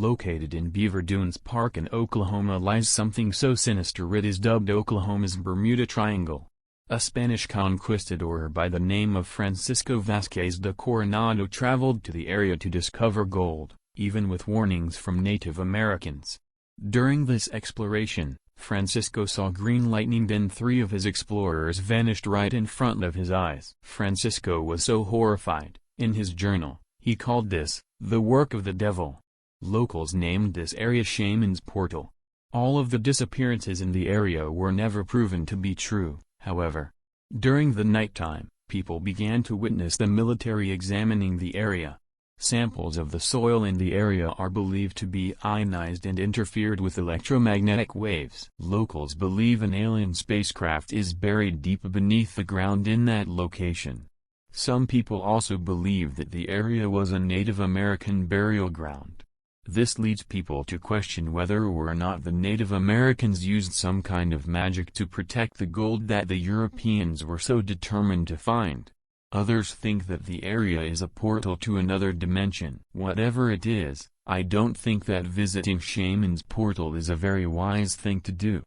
Located in Beaver Dunes Park in Oklahoma lies something so sinister it is dubbed Oklahoma's Bermuda Triangle. A Spanish conquistador by the name of Francisco Vázquez de Coronado traveled to the area to discover gold, even with warnings from Native Americans. During this exploration, Francisco saw green lightning, then 3 of his explorers vanished right in front of his eyes. Francisco was so horrified. In his journal, he called this, "the work of the devil." Locals named this area Shamans Portal. All of the disappearances in the area were never proven to be true, however. During the nighttime, people began to witness the military examining the area. Samples of the soil in the area are believed to be ionized and interfered with electromagnetic waves. Locals believe an alien spacecraft is buried deep beneath the ground in that location. Some people also believe that the area was a Native American burial ground. This leads people to question whether or not the Native Americans used some kind of magic to protect the gold that the Europeans were so determined to find. Others think that the area is a portal to another dimension. Whatever it is, I don't think that visiting Shaman's Portal is a very wise thing to do.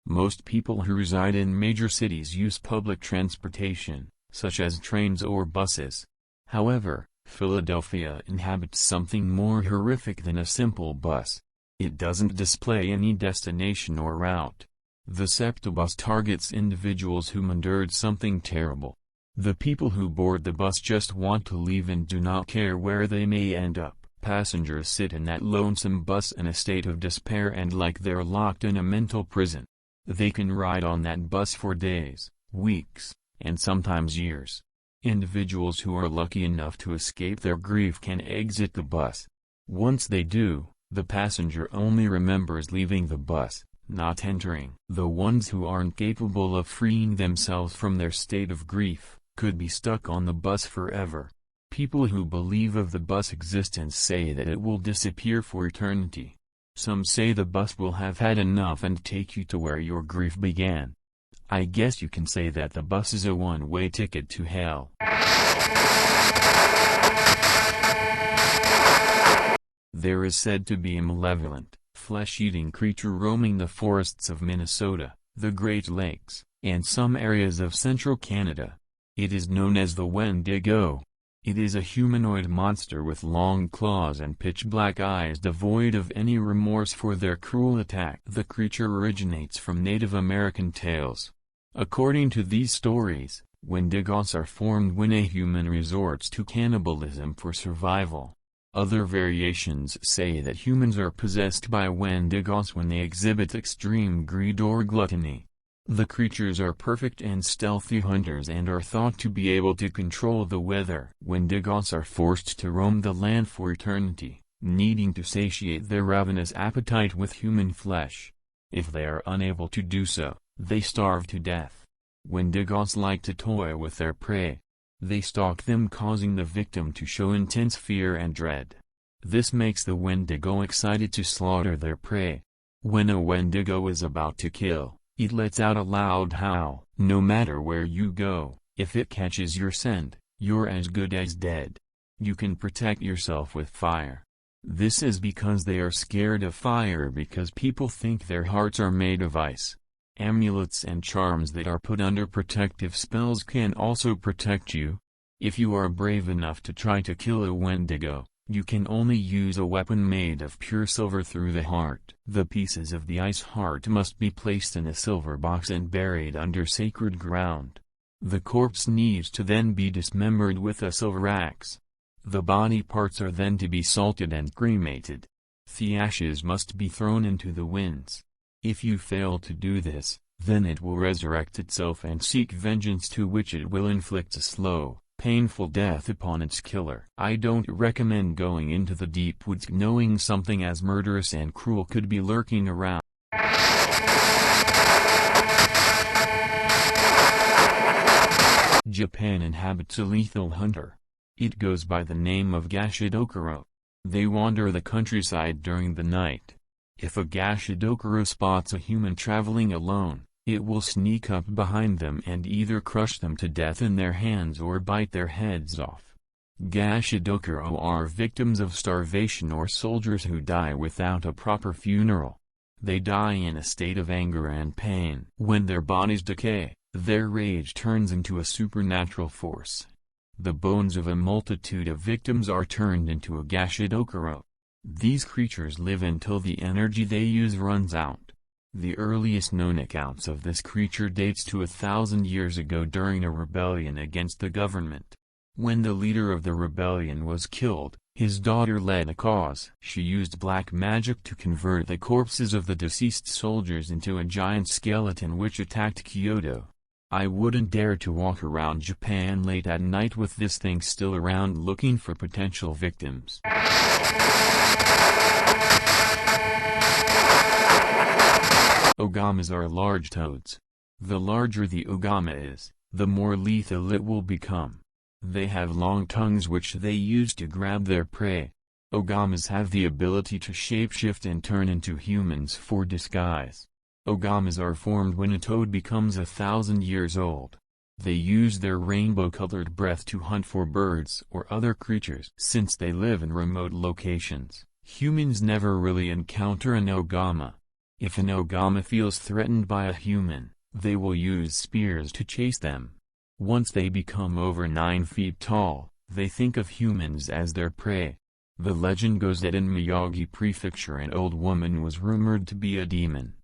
Most people who reside in major cities use public transportation, such as trains or buses. However, Philadelphia inhabits something more horrific than a simple bus. It doesn't display any destination or route. The SEPTA bus targets individuals who endured something terrible. The people who board the bus just want to leave and do not care where they may end up. Passengers sit in that lonesome bus in a state of despair and like they're locked in a mental prison. They can ride on that bus for days, weeks, and sometimes years. Individuals who are lucky enough to escape their grief can exit the bus. Once they do, the passenger only remembers leaving the bus, not entering. The ones who aren't capable of freeing themselves from their state of grief, could be stuck on the bus forever. People who believe of the bus existence say that it will disappear for eternity. Some say the bus will have had enough and take you to where your grief began. I guess you can say that the bus is a one-way ticket to hell. There is said to be a malevolent, flesh-eating creature roaming the forests of Minnesota, the Great Lakes, and some areas of central Canada. It is known as the Wendigo. It is a humanoid monster with long claws and pitch-black eyes devoid of any remorse for their cruel attack. The creature originates from Native American tales. According to these stories, Wendigos are formed when a human resorts to cannibalism for survival. Other variations say that humans are possessed by Wendigos when they exhibit extreme greed or gluttony. The creatures are perfect and stealthy hunters and are thought to be able to control the weather. Wendigos are forced to roam the land for eternity, needing to satiate their ravenous appetite with human flesh. If they are unable to do so, they starve to death. Wendigos like to toy with their prey. They stalk them, causing the victim to show intense fear and dread. This makes the Wendigo excited to slaughter their prey. When a Wendigo is about to kill, it lets out a loud howl. No matter where you go, if it catches your scent, you're as good as dead. You can protect yourself with fire. This is because they are scared of fire because people think their hearts are made of ice. Amulets and charms that are put under protective spells can also protect you. If you are brave enough to try to kill a Wendigo, you can only use a weapon made of pure silver through the heart. The pieces of the ice heart must be placed in a silver box and buried under sacred ground. The corpse needs to then be dismembered with a silver axe. The body parts are then to be salted and cremated. The ashes must be thrown into the winds. If you fail to do this, then it will resurrect itself and seek vengeance, to which it will inflict a slow, painful death upon its killer. I don't recommend going into the deep woods knowing something as murderous and cruel could be lurking around. Japan inhabits a lethal hunter. It goes by the name of Gashidokaro. They wander the countryside during the night. If a Gashidokaro spots a human traveling alone, it will sneak up behind them and either crush them to death in their hands or bite their heads off. Gashidokaro are victims of starvation or soldiers who die without a proper funeral. They die in a state of anger and pain. When their bodies decay, their rage turns into a supernatural force. The bones of a multitude of victims are turned into a Gashidokaro. These creatures live until the energy they use runs out. The earliest known accounts of this creature dates to 1,000 years ago during a rebellion against the government. When the leader of the rebellion was killed, his daughter led a cause. She used black magic to convert the corpses of the deceased soldiers into a giant skeleton which attacked Kyoto. I wouldn't dare to walk around Japan late at night with this thing still around looking for potential victims. Ogamas are large toads. The larger the ogama is, the more lethal it will become. They have long tongues which they use to grab their prey. Ogamas have the ability to shapeshift and turn into humans for disguise. Ogamas are formed when a toad becomes 1,000 years old. They use their rainbow-colored breath to hunt for birds or other creatures. Since they live in remote locations, humans never really encounter an ogama. If an ogama feels threatened by a human, they will use spears to chase them. Once they become over 9 feet tall, they think of humans as their prey. The legend goes that in Miyagi Prefecture an old woman was rumored to be a demon.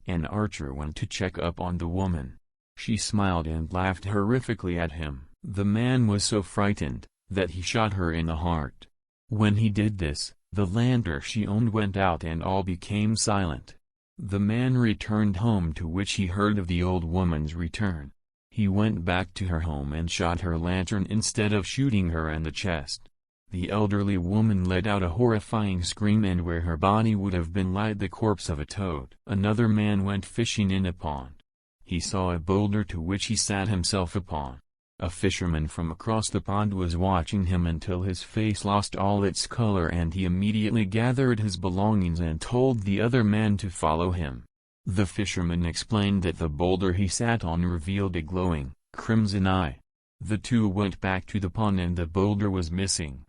An archer went to check up on the woman. She smiled and laughed horrifically at him. The man was so frightened, that he shot her in the heart. When he did this, the lantern she owned went out and all became silent. The man returned home, to which he heard of the old woman's return. He went back to her home and shot her lantern instead of shooting her in the chest. The elderly woman let out a horrifying scream, and where her body would have been lied the corpse of a toad. Another man went fishing in a pond. He saw a boulder to which he sat himself upon. A fisherman from across the pond was watching him until his face lost all its color, and he immediately gathered his belongings and told the other man to follow him. The fisherman explained that the boulder he sat on revealed a glowing, crimson eye. The two went back to the pond and the boulder was missing.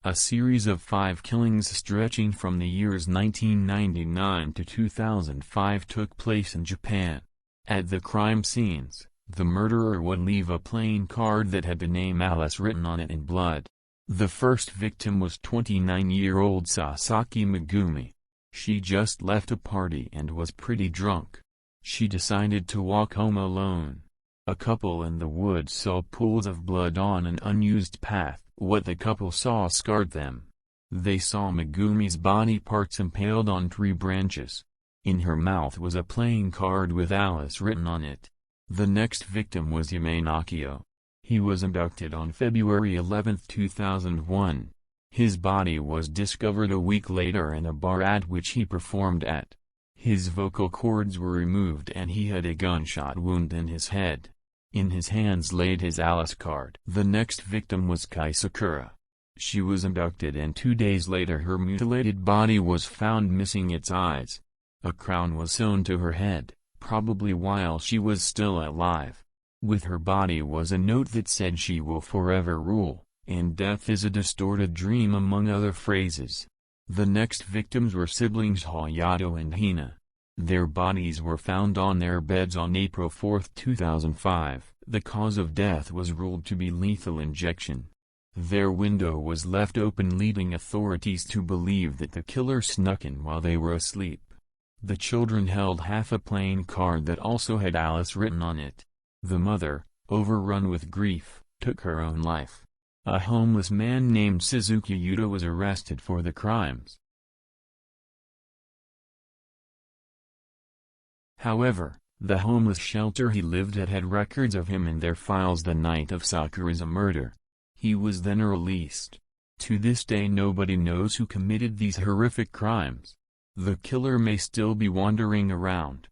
A series of 5 killings stretching from the years 1999 to 2005 took place in Japan. At the crime scenes, the murderer would leave a playing card that had the name Alice written on it in blood. The first victim was 29-year-old Sasaki Megumi. She just left a party and was pretty drunk. She decided to walk home alone. A couple in the woods saw pools of blood on an unused path. What the couple saw scarred them. They saw Megumi's body parts impaled on tree branches. In her mouth was a playing card with Alice written on it. The next victim was Yamanakio. He was abducted on February 11, 2001. His body was discovered a week later in a bar at which he performed at. His vocal cords were removed and he had a gunshot wound in his head. In his hands laid his Alice card. The next victim was Sakura. She was abducted and 2 days later her mutilated body was found missing its eyes. A crown was sewn to her head, probably while she was still alive. With her body was a note that said she will forever rule, and death is a distorted dream, among other phrases. The next victims were siblings Hayato and Hina. Their bodies were found on their beds on April 4, 2005. The cause of death was ruled to be lethal injection. Their window was left open, leading authorities to believe that the killer snuck in while they were asleep. The children held half a playing card that also had Alice written on it. The mother, overrun with grief, took her own life. A homeless man named Suzuki Yuta was arrested for the crimes. However, the homeless shelter he lived at had records of him in their files the night of Sakura's murder. He was then released. To this day nobody knows who committed these horrific crimes. The killer may still be wandering around.